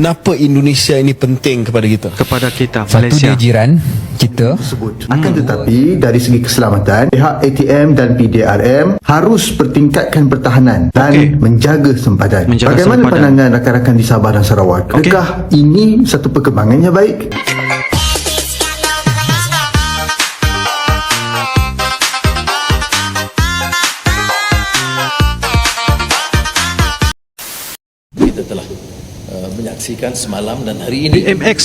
Kenapa Indonesia ini penting kepada kita? Satu, dia jiran kita. Akan tetapi dari segi keselamatan, pihak ATM dan PDRM harus pertingkatkan pertahanan dan menjaga sempadan. Bagaimana pandangan rakan-rakan di Sabah dan Sarawak? Adakah ini satu perkembangan yang baik? Kita telah menyaksikan semalam dan hari ini BMX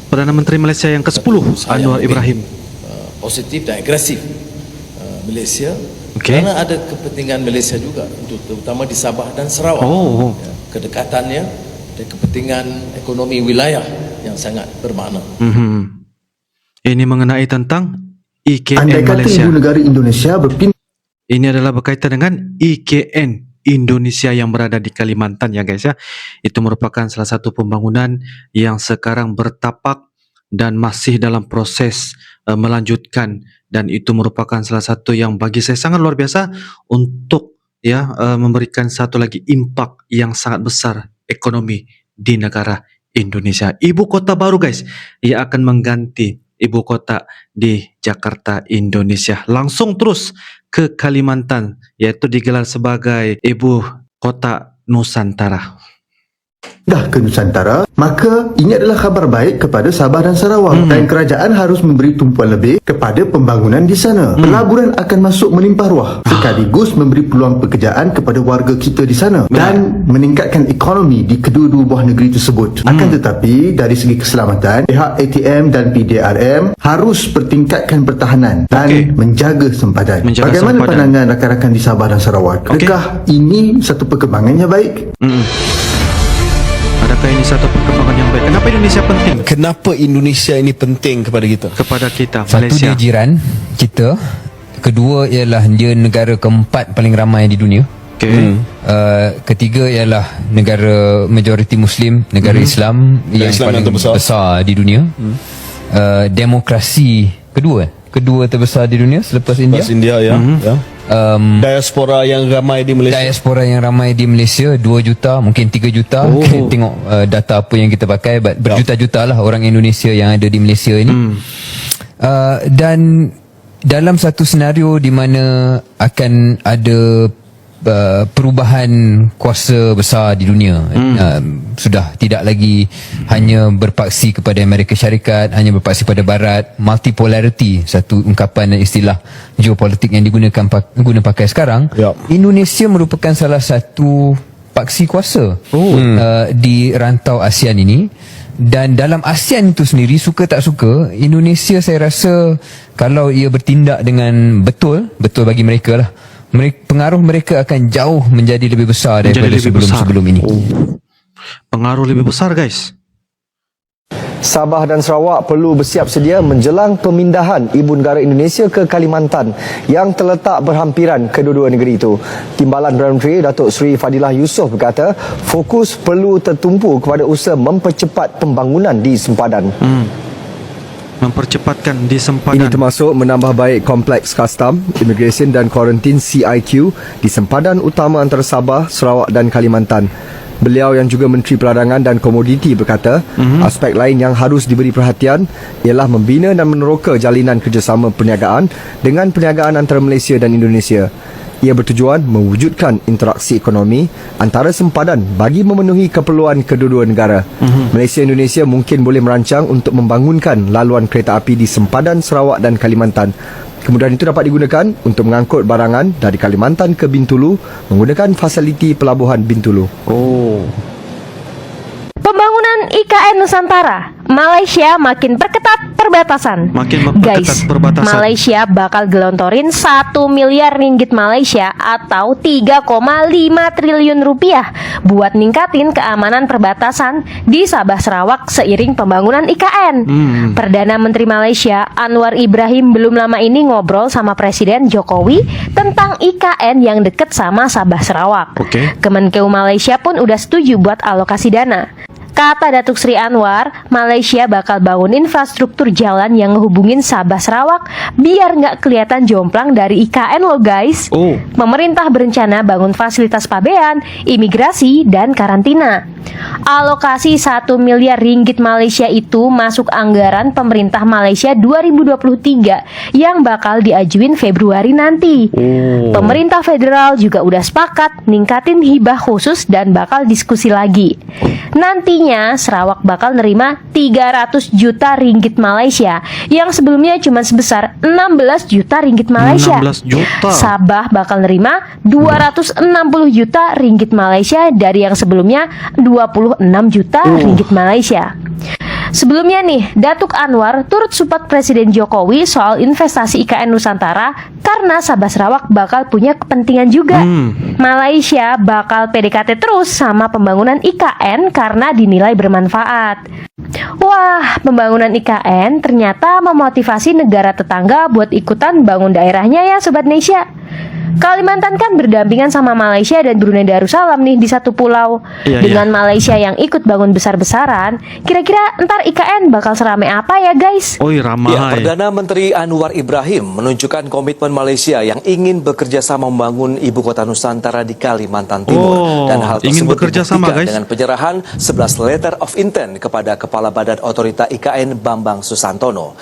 Perdana Menteri Malaysia yang ke-10 Anwar Ibrahim positif dan agresif Malaysia kerana ada kepentingan Malaysia juga, terutama di Sabah dan Sarawak. Kedekatannya dan kepentingan ekonomi wilayah yang sangat bermakna. Ini mengenai tentang IKN Andai kata Malaysia. ibu negara Indonesia berpindah. Ini adalah berkaitan dengan IKN Indonesia yang berada di Kalimantan ya guys ya. Itu merupakan salah satu pembangunan yang sekarang bertapak dan masih dalam proses melanjutkan, dan itu merupakan salah satu yang bagi saya sangat luar biasa untuk memberikan satu lagi impak yang sangat besar ekonomi di negara Indonesia. Ibu kota baru guys yang akan mengganti ibu kota di Jakarta, Indonesia. Langsung terus ke Kalimantan, yaitu digelar sebagai ibu kota Nusantara. Dah ke Nusantara, maka ini adalah khabar baik kepada Sabah dan Sarawak, dan kerajaan harus memberi tumpuan lebih kepada pembangunan di sana. Pelaburan akan masuk melimpah ruah, sekaligus memberi peluang pekerjaan kepada warga kita di sana dan meningkatkan ekonomi di kedua-dua buah negeri tersebut. Akan tetapi dari segi keselamatan, pihak ATM dan PDRM harus pertingkatkan pertahanan dan menjaga sempadan. Bagaimana pandangan rakan-rakan di Sabah dan Sarawak? Adakah ini satu perkembangan yang baik? Adakah ini satu perkembangan yang baik? Kenapa Indonesia penting? Kenapa Indonesia ini penting kepada kita? Malaysia. Satu, dia jiran kita. Kedua ialah dia negara keempat paling ramai di dunia. Ketiga ialah negara majoriti Muslim, negara Islam yang paling besar di dunia. Demokrasi kedua terbesar di dunia selepas India. Diaspora yang ramai di Malaysia. 2 juta, mungkin 3 juta. Tengok data apa yang kita pakai, berjuta-juta lah orang Indonesia yang ada di Malaysia ini. Dan dalam satu senario di mana akan ada perubahan kuasa besar di dunia, sudah tidak lagi hanya berpaksi kepada Amerika Syarikat, hanya berpaksi pada Barat. Multipolarity, satu ungkapan dan istilah geopolitik yang digunakan pakai sekarang. Indonesia merupakan salah satu paksi kuasa di rantau ASEAN ini. Dan dalam ASEAN itu sendiri, suka tak suka, Indonesia saya rasa kalau ia bertindak dengan betul bagi mereka lah, pengaruh mereka akan jauh menjadi lebih besar daripada sebelum ini. Pengaruh lebih besar guys. Sabah dan Sarawak perlu bersiap sedia menjelang pemindahan ibu negara Indonesia ke Kalimantan yang terletak berhampiran kedua-dua negeri itu. Timbalan Perdana Menteri Datuk Seri Fadilah Yusof berkata, fokus perlu tertumpu kepada usaha mempercepat pembangunan di sempadan. Mempercepatkan di sempadan. Ini termasuk menambah baik kompleks custom, immigration dan kuarantin CIQ di sempadan utama antara Sabah, Sarawak dan Kalimantan. Beliau yang juga Menteri Peradangan dan Komoditi berkata, aspek lain yang harus diberi perhatian ialah membina dan meneroka jalinan kerjasama perniagaan dengan perniagaan antara Malaysia dan Indonesia. Ia bertujuan mewujudkan interaksi ekonomi antara sempadan bagi memenuhi keperluan kedua-dua negara. Malaysia-Indonesia mungkin boleh merancang untuk membangunkan laluan kereta api di sempadan Sarawak dan Kalimantan. Kemudahan itu dapat digunakan untuk mengangkut barangan dari Kalimantan ke Bintulu menggunakan fasiliti pelabuhan Bintulu. Pembangunan IKN Nusantara, Malaysia makin perketat perbatasan. Guys, Malaysia bakal gelontorin 1 miliar ringgit Malaysia atau 3,5 triliun rupiah buat ningkatin keamanan perbatasan di Sabah Sarawak seiring pembangunan IKN. Perdana Menteri Malaysia Anwar Ibrahim belum lama ini ngobrol sama Presiden Jokowi tentang IKN yang deket sama Sabah Sarawak. Kemenkeu Malaysia pun udah setuju buat alokasi dana. Kata Datuk Sri Anwar, Malaysia bakal bangun infrastruktur jalan yang ngehubungin Sabah Sarawak biar nggak kelihatan jomplang dari IKN loh guys. Pemerintah berencana bangun fasilitas pabean, imigrasi, dan karantina. Alokasi 1 miliar ringgit Malaysia itu masuk anggaran pemerintah Malaysia 2023 yang bakal diajuin Februari nanti. Pemerintah federal juga udah sepakat ningkatin hibah khusus dan bakal diskusi lagi. Nantinya Sarawak bakal nerima 300 juta ringgit Malaysia yang sebelumnya cuma sebesar 16 juta ringgit Malaysia. 16 juta. Sabah bakal nerima 260 juta ringgit Malaysia dari yang sebelumnya 26 juta ringgit Malaysia. Sebelumnya nih, Datuk Anwar turut support Presiden Jokowi soal investasi IKN Nusantara karena Sabah Sarawak bakal punya kepentingan juga. Malaysia bakal PDKT terus sama pembangunan IKN karena dinilai bermanfaat. Wah, pembangunan IKN ternyata memotivasi negara tetangga buat ikutan bangun daerahnya ya Sobat Nesya. Kalimantan kan berdampingan sama Malaysia dan Brunei Darussalam nih di satu pulau. Dengan Malaysia yang ikut bangun besar-besaran, kira-kira ntar IKN bakal seramai apa ya guys? Ramai. Ya, Perdana Menteri Anwar Ibrahim menunjukkan komitmen Malaysia yang ingin bekerja sama membangun ibu kota Nusantara di Kalimantan Timur. Dan hal ingin tersebut bekerja sama, guys. dengan penyerahan 11 letter of intent kepada Kepala Badan Otorita IKN Bambang Susantono.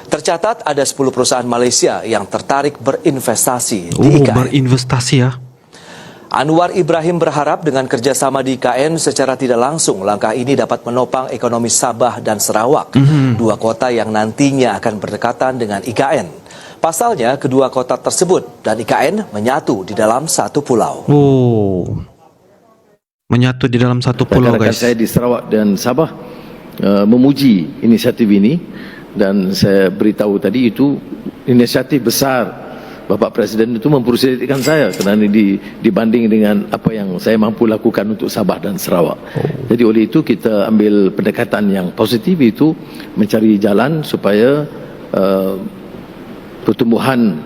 Tercatat ada 10 perusahaan Malaysia yang tertarik berinvestasi di IKN. Berinvestasi ya. Anwar Ibrahim berharap dengan kerjasama di IKN secara tidak langsung langkah ini dapat menopang ekonomi Sabah dan Sarawak, dua kota yang nantinya akan berdekatan dengan IKN. Pasalnya kedua kota tersebut dan IKN menyatu di dalam satu pulau. Menyatu di dalam satu pulau Rakan-rakan guys. saya di Sarawak dan Sabah memuji inisiatif ini. Dan saya beritahu tadi itu inisiatif besar Bapak Presiden itu mempersilahkan saya kerana dibanding dengan apa yang saya mampu lakukan untuk Sabah dan Sarawak. Jadi oleh itu kita ambil pendekatan yang positif itu mencari jalan supaya pertumbuhan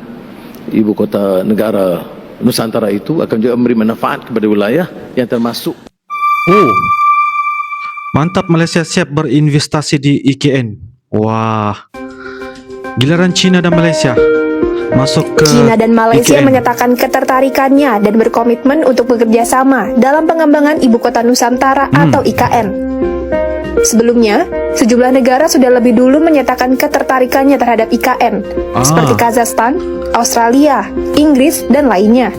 ibu kota negara Nusantara itu akan juga memberi manfaat kepada wilayah yang termasuk. Mantap, Malaysia siap berinvestasi di IKN. Wah, giliran China dan Malaysia masuk ke China dan Malaysia IKN. menyatakan ketertarikannya dan berkomitmen untuk bekerja sama dalam pengembangan Ibu Kota Nusantara atau IKN. Sebelumnya, sejumlah negara sudah lebih dulu menyatakan ketertarikannya terhadap IKN, seperti Kazakhstan, Australia, Inggris, dan lainnya.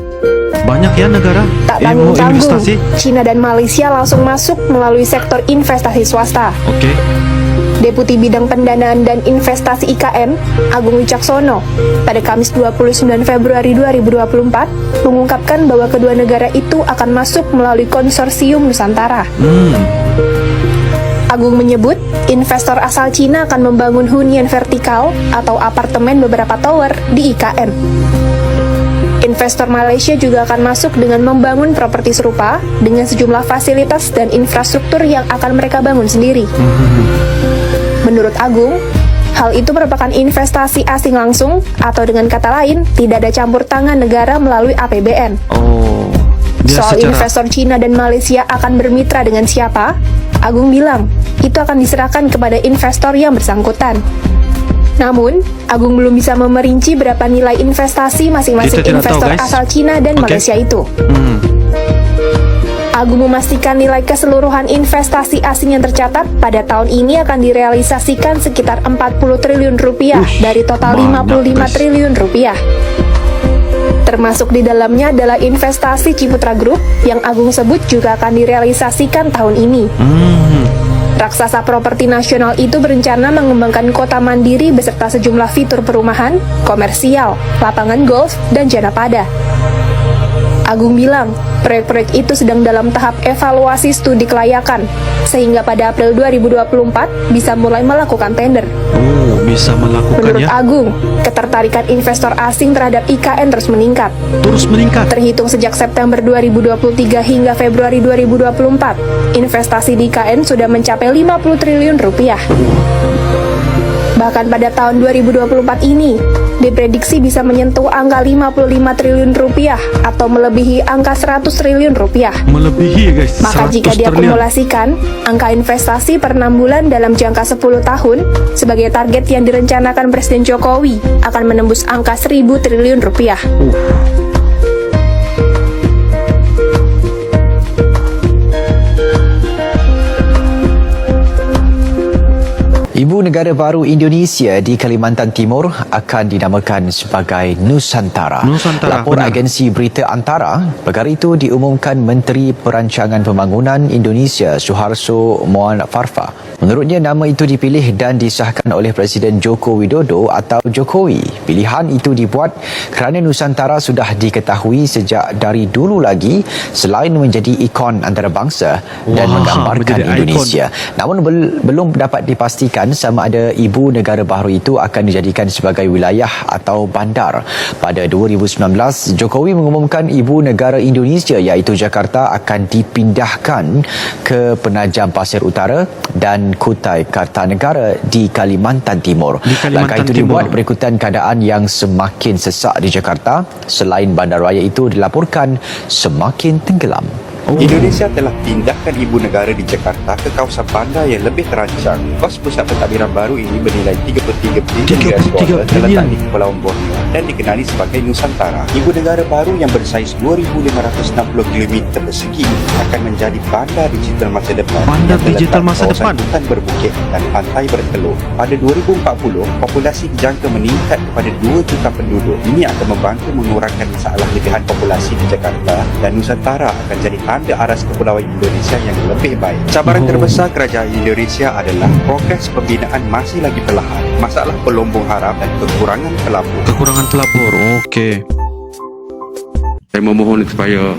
Banyak ya negara Tak yang mau tanggung-tanggung, investasi. China dan Malaysia langsung masuk melalui sektor investasi swasta. Deputi Bidang Pendanaan dan Investasi IKN, Agung Wicaksono, pada Kamis 29 Februari 2024 mengungkapkan bahwa kedua negara itu akan masuk melalui konsorsium Nusantara. Agung menyebut, investor asal Cina akan membangun hunian vertikal atau apartemen beberapa tower di IKN. Investor Malaysia juga akan masuk dengan membangun properti serupa dengan sejumlah fasilitas dan infrastruktur yang akan mereka bangun sendiri. Menurut Agung, hal itu merupakan investasi asing langsung atau dengan kata lain, tidak ada campur tangan negara melalui APBN. Soal investor Cina dan Malaysia akan bermitra dengan siapa, Agung bilang, itu akan diserahkan kepada investor yang bersangkutan. Namun, Agung belum bisa memerinci berapa nilai investasi masing-masing investor asal Cina dan Malaysia itu. Agung memastikan nilai keseluruhan investasi asing yang tercatat pada tahun ini akan direalisasikan sekitar 40 triliun rupiah dari total 55 triliun rupiah. Termasuk di dalamnya adalah investasi Ciputra Group yang Agung sebut juga akan direalisasikan tahun ini. Raksasa properti nasional itu berencana mengembangkan kota mandiri beserta sejumlah fitur perumahan, komersial, lapangan golf, dan janapada. Agung bilang, proyek-proyek itu sedang dalam tahap evaluasi studi kelayakan, sehingga pada April 2024 bisa mulai melakukan tender. Bisa melakukan. Menurut Agung, ketertarikan investor asing terhadap IKN terus meningkat. Terhitung sejak September 2023 hingga Februari 2024, investasi di IKN sudah mencapai 50 triliun rupiah. Bahkan pada tahun 2024 ini, diprediksi bisa menyentuh angka 55 triliun rupiah atau melebihi angka 100 triliun rupiah. Melebihi guys. Maka 100 jika triliun. diakumulasikan, angka investasi per 6 bulan dalam jangka 10 tahun sebagai target yang direncanakan Presiden Jokowi akan menembus angka 1.000 triliun rupiah. Ibu negara baru Indonesia di Kalimantan Timur akan dinamakan sebagai Nusantara. Lapor benar. agensi berita Antara, perkara itu diumumkan Menteri Perancangan Pembangunan Indonesia Suharso Moan Farfa. Menurutnya, nama itu dipilih dan disahkan oleh Presiden Joko Widodo atau Jokowi. Pilihan itu dibuat kerana Nusantara sudah diketahui sejak dari dulu lagi selain menjadi ikon antarabangsa dan menggambarkan Indonesia. Namun belum dapat dipastikan sama ada ibu negara baru itu akan dijadikan sebagai wilayah atau bandar. Pada 2019, Jokowi mengumumkan ibu negara Indonesia iaitu Jakarta akan dipindahkan ke Penajam Pasir Utara dan Kutai Kartanegara di Kalimantan Timur. Langkah itu dibuat berikutan keadaan yang semakin sesak di Jakarta selain bandaraya itu dilaporkan semakin tenggelam. Indonesia telah pindahkan ibu negara di Jakarta ke kawasan bandar yang lebih terancang. Kos pusat pentadbiran baru ini bernilai 33 bilion US$ terletak di Kepulauan Borneo dan dikenali sebagai Nusantara. Ibu negara baru yang bersaiz 2,560 km persegi akan menjadi bandar digital masa depan. Bandar digital masa depan. Hutan berbukit dan pantai bertelur. Pada 2040, populasi dijangka meningkat kepada 2 juta penduduk. Ini akan membantu mengurangkan masalah lebihan populasi di Jakarta dan Nusantara akan jadi tanda aras kepulauan Indonesia yang lebih baik. Cabaran terbesar kerajaan Indonesia adalah progres pembinaan masih lagi perlahan, masalah pelombong haram dan kekurangan pelabur. Kekurangan pelabur. Okey. Saya memohon supaya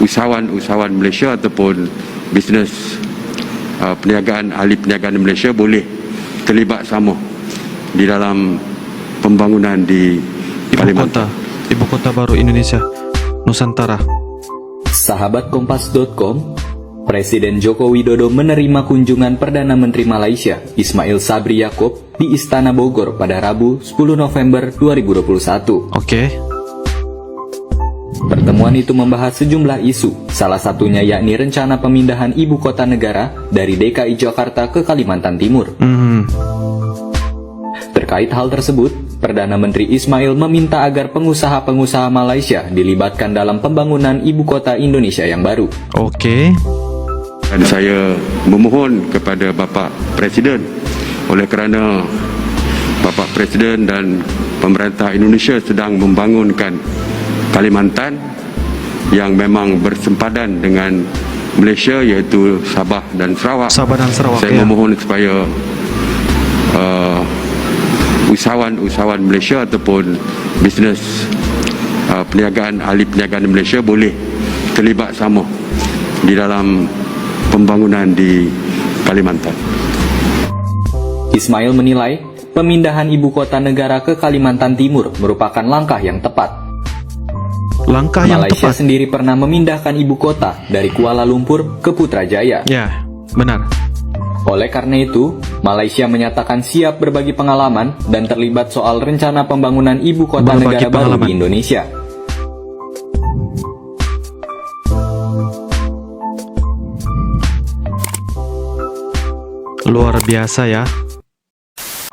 usahawan Malaysia ataupun bisnes perniagaan, ahli perniagaan Malaysia boleh terlibat sama di dalam pembangunan di Kalimantan. Ibu kota baru Indonesia, Nusantara. Sahabat Kompas.com, Presiden Joko Widodo menerima kunjungan Perdana Menteri Malaysia Ismail Sabri Yaakob di Istana Bogor pada Rabu 10 November 2021. Okey. Pertemuan itu membahas sejumlah isu, salah satunya yakni rencana pemindahan ibu kota negara dari DKI Jakarta ke Kalimantan Timur. Terkait hal tersebut, Perdana Menteri Ismail meminta agar pengusaha-pengusaha Malaysia dilibatkan dalam pembangunan ibu kota Indonesia yang baru. Okey. Dan saya memohon kepada Bapa Presiden, oleh kerana Bapa Presiden dan pemerintah Indonesia sedang membangunkan Kalimantan yang memang bersempadan dengan Malaysia iaitu Sabah dan Sarawak. Saya memohon supaya usahawan Malaysia ataupun bisnes perniagaan, ahli perniagaan Malaysia boleh terlibat sama di dalam pembangunan di Kalimantan. Ismail menilai pemindahan ibu kota negara ke Kalimantan Timur merupakan langkah yang tepat. Malaysia sendiri pernah memindahkan ibu kota dari Kuala Lumpur ke Putrajaya. Ya, benar. Oleh karena itu, Malaysia menyatakan siap berbagi pengalaman dan terlibat soal rencana pembangunan ibu kota negara baru di Indonesia. Luar biasa ya.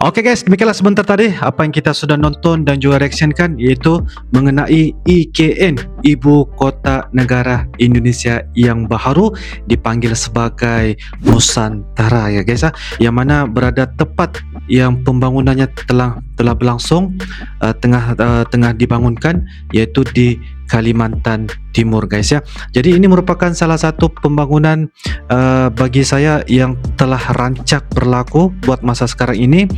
Oke guys, demikianlah sebentar tadi apa yang kita sudah nonton dan juga reactionkan, iaitu mengenai IKN, Ibu Kota Negara Indonesia yang baru, dipanggil sebagai Nusantara ya guys ya, yang mana berada tepat yang pembangunannya telah berlangsung, tengah dibangunkan, iaitu di Kalimantan Timur guys ya. Jadi ini merupakan salah satu pembangunan bagi saya yang telah rancak berlaku buat masa sekarang ini,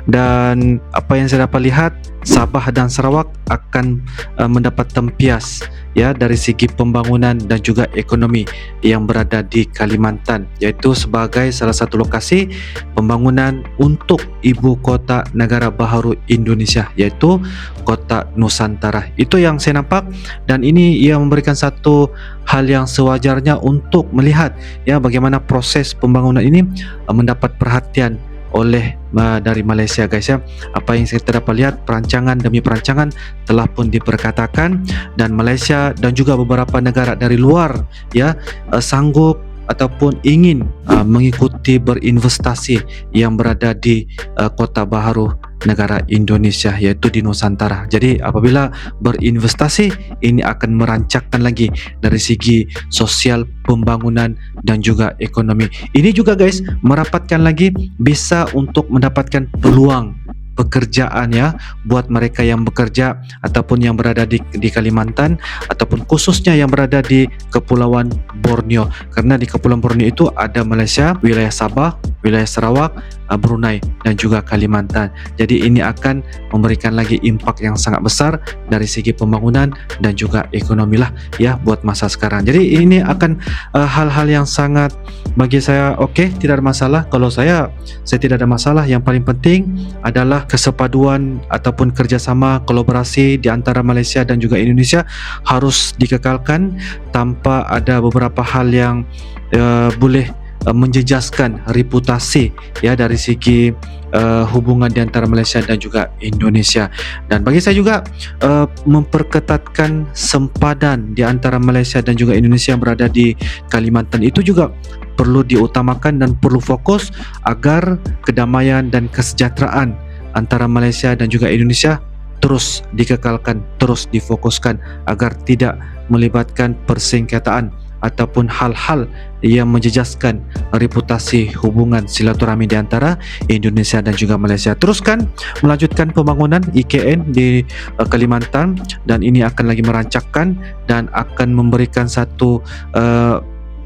dan apa yang saya dapat lihat, Sabah dan Sarawak akan mendapat tempias ya dari segi pembangunan dan juga ekonomi yang berada di Kalimantan, yaitu sebagai salah satu lokasi pembangunan untuk ibu kota negara baru Indonesia, yaitu kota Nusantara. Itu yang saya nampak, dan ini yang memberikan satu hal yang sewajarnya untuk melihat ya bagaimana proses pembangunan ini mendapat perhatian oleh dari Malaysia guys ya. Apa yang kita dapat lihat, perancangan demi perancangan telah pun diperkatakan, dan Malaysia dan juga beberapa negara dari luar ya sanggup ataupun ingin mengikuti berinvestasi yang berada di Kota Baharu negara Indonesia, yaitu di Nusantara. Jadi apabila berinvestasi, ini akan merancangkan lagi dari segi sosial, pembangunan dan juga ekonomi. Ini juga guys merapatkan lagi bisa untuk mendapatkan peluang pekerjaan ya buat mereka yang bekerja ataupun yang berada di Kalimantan, ataupun khususnya yang berada di Kepulauan Borneo, karena di Kepulauan Borneo itu ada Malaysia, wilayah Sabah, wilayah Sarawak, Brunei dan juga Kalimantan. Jadi ini akan memberikan lagi impak yang sangat besar dari segi pembangunan dan juga ekonomi lah ya buat masa sekarang. Jadi ini akan hal-hal yang sangat bagi saya oke, tidak ada masalah. Kalau saya tidak ada masalah. Yang paling penting adalah kesepaduan ataupun kerjasama kolaborasi di antara Malaysia dan juga Indonesia harus dikekalkan tanpa ada beberapa hal yang boleh menjejaskan reputasi ya dari segi hubungan di antara Malaysia dan juga Indonesia. Dan bagi saya juga memperketatkan sempadan di antara Malaysia dan juga Indonesia yang berada di Kalimantan itu juga perlu diutamakan dan perlu fokus agar kedamaian dan kesejahteraan antara Malaysia dan juga Indonesia terus dikekalkan, terus difokuskan agar tidak melibatkan persengketaan ataupun hal-hal yang menjejaskan reputasi hubungan silaturahmi di antara Indonesia dan juga Malaysia. Teruskan melanjutkan pembangunan IKN di Kalimantan, dan ini akan lagi merancangkan dan akan memberikan satu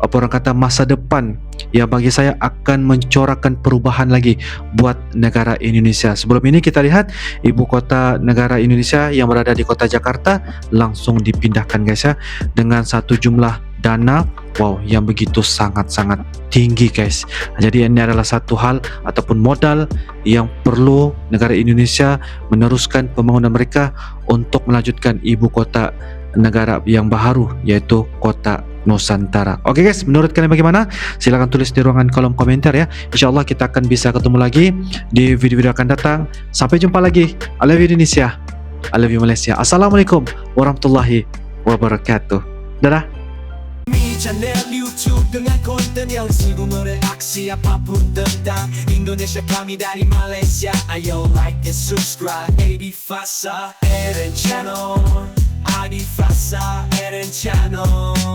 apa orang kata masa depan yang bagi saya akan mencorakkan perubahan lagi buat negara Indonesia. Sebelum ini kita lihat ibu kota negara Indonesia yang berada di kota Jakarta langsung dipindahkan guys ya, dengan satu jumlah dana yang begitu sangat-sangat tinggi guys. Jadi ini adalah satu hal ataupun modal yang perlu negara Indonesia meneruskan pembangunan mereka untuk melanjutkan ibu kota negara yang baru, yaitu kota Nusantara. Oke guys, menurut kalian bagaimana? Silahkan tulis di ruangan kolom komentar ya. InsyaAllah kita akan bisa ketemu lagi di video-video akan datang. Sampai jumpa lagi. I love you Indonesia, I love you Malaysia. Assalamualaikum warahmatullahi wabarakatuh. Dadah. Channel YouTube dengan konten yang sibuk mereaksi apapun tentang Indonesia, kami dari Malaysia. Ayo like and subscribe Adi Fasa Eren Channel, Adi Fasa Eren Channel.